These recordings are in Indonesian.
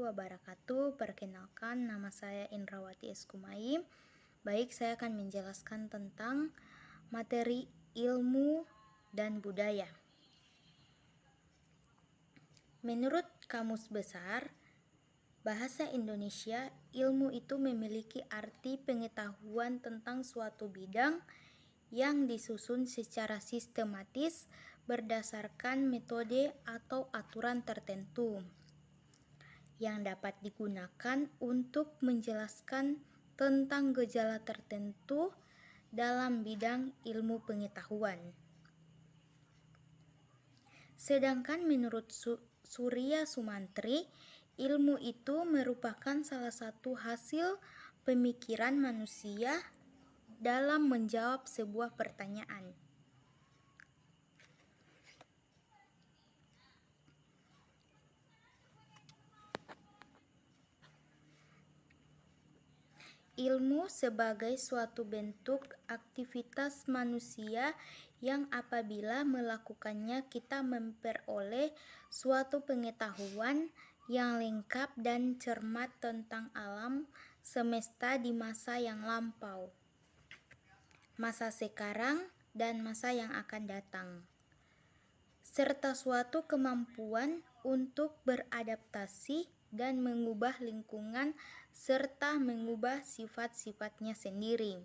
wabarakatuh. Perkenalkan, nama saya Indrawati Eskumai. Baik, saya akan menjelaskan tentang materi ilmu dan budaya. Menurut Kamus Besar Bahasa Indonesia, ilmu itu memiliki arti pengetahuan tentang suatu bidang yang disusun secara sistematis berdasarkan metode atau aturan tertentu yang dapat digunakan untuk menjelaskan tentang gejala tertentu dalam bidang ilmu pengetahuan. Sedangkan menurut Surya Sumantri, ilmu itu merupakan salah satu hasil pemikiran manusia dalam menjawab sebuah pertanyaan. Ilmu sebagai suatu bentuk aktivitas manusia yang apabila melakukannya kita memperoleh suatu pengetahuan yang lengkap dan cermat tentang alam semesta di masa yang lampau, masa sekarang, dan masa yang akan datang, serta suatu kemampuan untuk beradaptasi dan mengubah lingkungan serta mengubah sifat-sifatnya sendiri.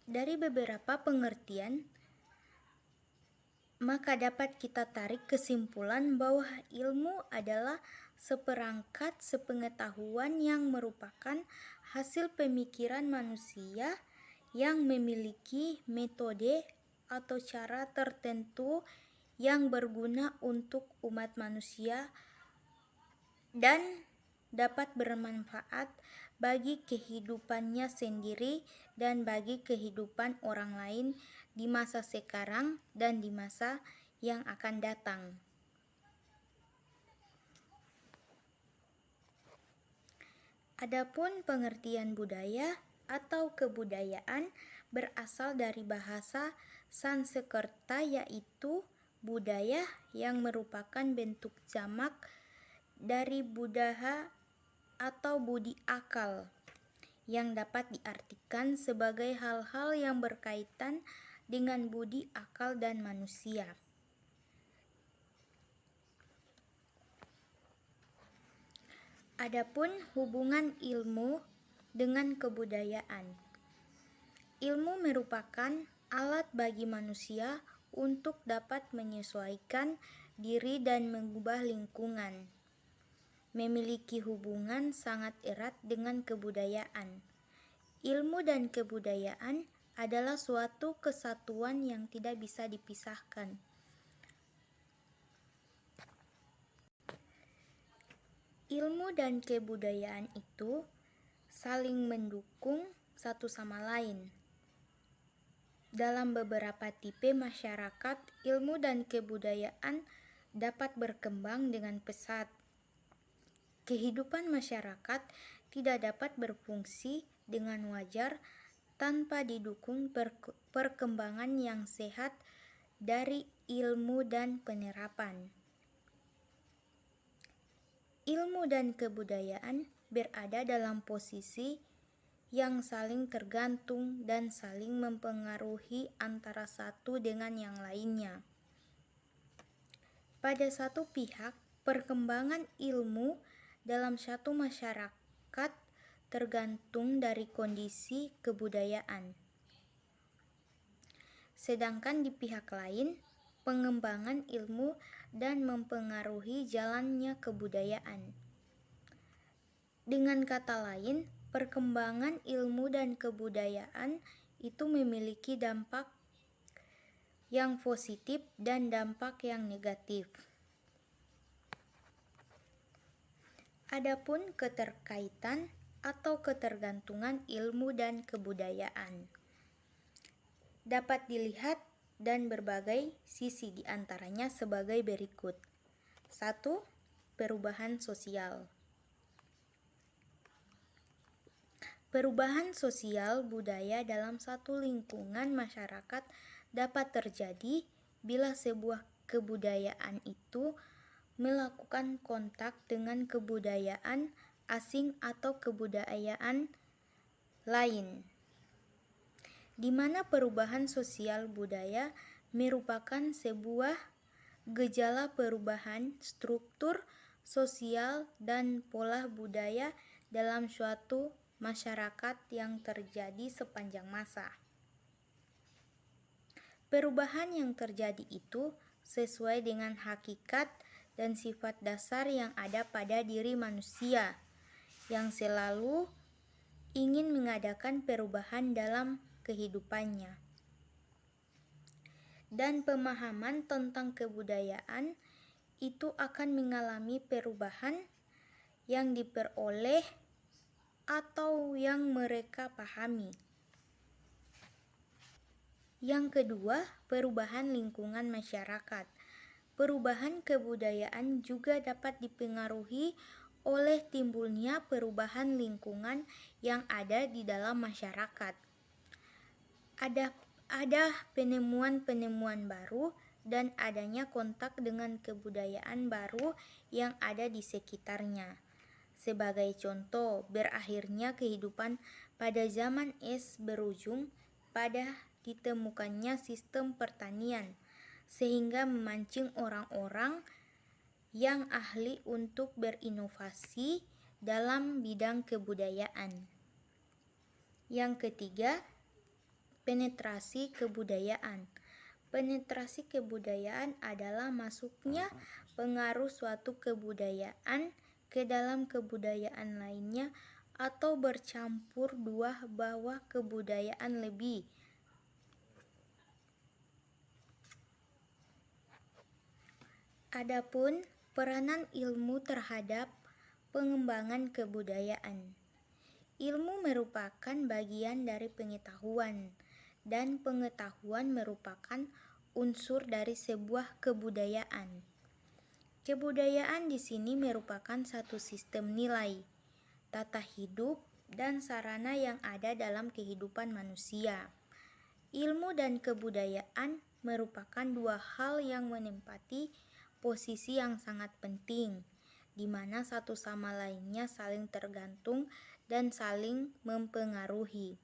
Dari beberapa pengertian, maka dapat kita tarik kesimpulan bahwa ilmu adalah seperangkat sepengetahuan yang merupakan hasil pemikiran manusia yang memiliki metode atau cara tertentu yang berguna untuk umat manusia dan dapat bermanfaat bagi kehidupannya sendiri dan bagi kehidupan orang lain di masa sekarang dan di masa yang akan datang. Adapun pengertian budaya atau kebudayaan berasal dari bahasa Sanskerta, yaitu budaya, yang merupakan bentuk jamak dari buddha atau budi akal, yang dapat diartikan sebagai hal-hal yang berkaitan dengan budi akal dan manusia. Adapun hubungan ilmu dengan kebudayaan. Ilmu merupakan alat bagi manusia untuk dapat menyesuaikan diri dan mengubah lingkungan. Memiliki hubungan sangat erat dengan kebudayaan. Ilmu dan kebudayaan adalah suatu kesatuan yang tidak bisa dipisahkan. Ilmu dan kebudayaan itu saling mendukung satu sama lain. Dalam beberapa tipe masyarakat, ilmu dan kebudayaan dapat berkembang dengan pesat. Kehidupan masyarakat tidak dapat berfungsi dengan wajar tanpa didukung perkembangan yang sehat dari ilmu dan penerapan. Ilmu dan kebudayaan berada dalam posisi yang saling tergantung dan saling mempengaruhi antara satu dengan yang lainnya. Pada satu pihak, perkembangan ilmu dalam satu masyarakat tergantung dari kondisi kebudayaan. Sedangkan di pihak lain, pengembangan ilmu dan mempengaruhi jalannya kebudayaan. Dengan kata lain, perkembangan ilmu dan kebudayaan itu memiliki dampak yang positif dan dampak yang negatif. Adapun keterkaitan atau ketergantungan ilmu dan kebudayaan dapat dilihat dan berbagai sisi diantaranya sebagai berikut. 1. Perubahan sosial. Perubahan sosial budaya dalam satu lingkungan masyarakat dapat terjadi bila sebuah kebudayaan itu melakukan kontak dengan kebudayaan asing atau kebudayaan lain, di mana perubahan sosial budaya merupakan sebuah gejala perubahan struktur sosial dan pola budaya dalam suatu masyarakat yang terjadi sepanjang masa. Perubahan yang terjadi itu sesuai dengan hakikat dan sifat dasar yang ada pada diri manusia, yang selalu ingin mengadakan perubahan dalam kehidupannya. Dan pemahaman tentang kebudayaan itu akan mengalami perubahan yang diperoleh atau yang mereka pahami. Yang kedua, perubahan lingkungan masyarakat. Perubahan kebudayaan juga dapat dipengaruhi oleh timbulnya perubahan lingkungan yang ada di dalam masyarakat. Ada penemuan-penemuan baru dan adanya kontak dengan kebudayaan baru yang ada di sekitarnya. Sebagai contoh, berakhirnya kehidupan pada zaman es berujung pada ditemukannya sistem pertanian, sehingga memancing orang-orang yang ahli untuk berinovasi dalam bidang kebudayaan. Yang ketiga, penetrasi kebudayaan. Penetrasi kebudayaan adalah masuknya pengaruh suatu kebudayaan ke dalam kebudayaan lainnya atau bercampur dua bawah kebudayaan lebih. Adapun peranan ilmu terhadap pengembangan kebudayaan. Ilmu merupakan bagian dari pengetahuan, dan pengetahuan merupakan unsur dari sebuah kebudayaan. Kebudayaan di sini merupakan satu sistem nilai, tata hidup, dan sarana yang ada dalam kehidupan manusia. Ilmu dan kebudayaan merupakan dua hal yang menempati posisi yang sangat penting, di mana satu sama lainnya saling tergantung dan saling mempengaruhi.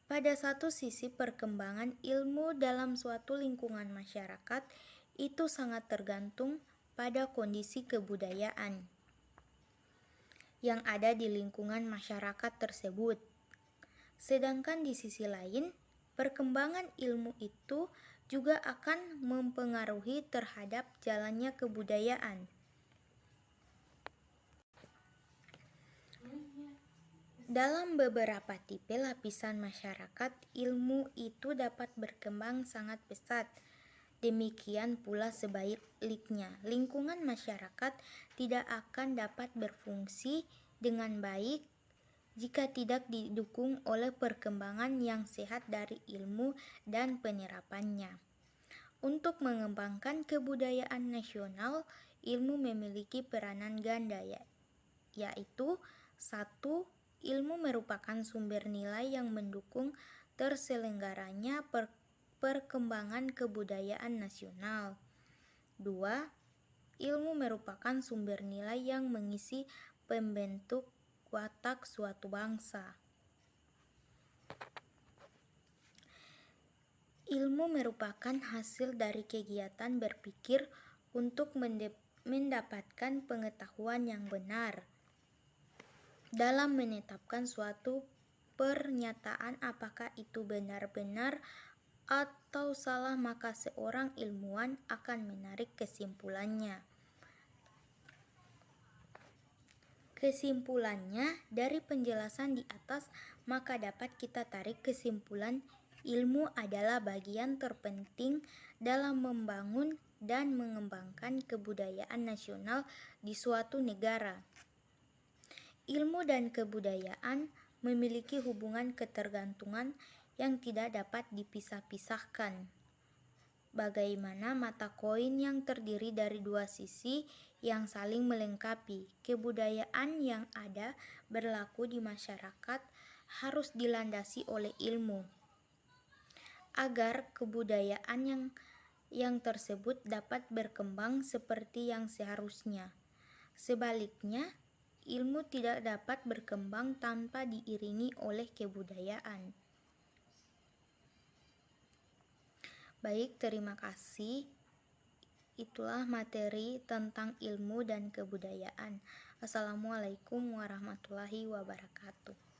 Pada satu sisi, perkembangan ilmu dalam suatu lingkungan masyarakat itu sangat tergantung pada kondisi kebudayaan yang ada di lingkungan masyarakat tersebut. Sedangkan di sisi lain, perkembangan ilmu itu juga akan mempengaruhi terhadap jalannya kebudayaan. Dalam beberapa tipe lapisan masyarakat, ilmu itu dapat berkembang sangat pesat. Demikian pula sebaliknya, lingkungan masyarakat tidak akan dapat berfungsi dengan baik jika tidak didukung oleh perkembangan yang sehat dari ilmu dan penerapannya. Untuk mengembangkan kebudayaan nasional, ilmu memiliki peranan ganda, yaitu 1. Ilmu merupakan sumber nilai yang mendukung terselenggaranya perkembangan kebudayaan nasional. 2. Ilmu merupakan sumber nilai yang mengisi pembentuk watak suatu bangsa. Ilmu merupakan hasil dari kegiatan berpikir untuk mendapatkan pengetahuan yang benar. Dalam menetapkan suatu pernyataan, apakah itu benar-benar atau salah, maka seorang ilmuwan akan menarik kesimpulannya. Dari penjelasan di atas, maka dapat kita tarik kesimpulan ilmu adalah bagian terpenting dalam membangun dan mengembangkan kebudayaan nasional di suatu negara. Ilmu dan kebudayaan memiliki hubungan ketergantungan yang tidak dapat dipisah-pisahkan. Bagaimana mata koin yang terdiri dari dua sisi yang saling melengkapi, kebudayaan yang ada berlaku di masyarakat harus dilandasi oleh ilmu. Agar kebudayaan yang tersebut dapat berkembang seperti yang seharusnya. Sebaliknya, ilmu tidak dapat berkembang tanpa diiringi oleh kebudayaan. Baik, terima kasih. Itulah materi tentang ilmu dan kebudayaan. Assalamualaikum warahmatullahi wabarakatuh.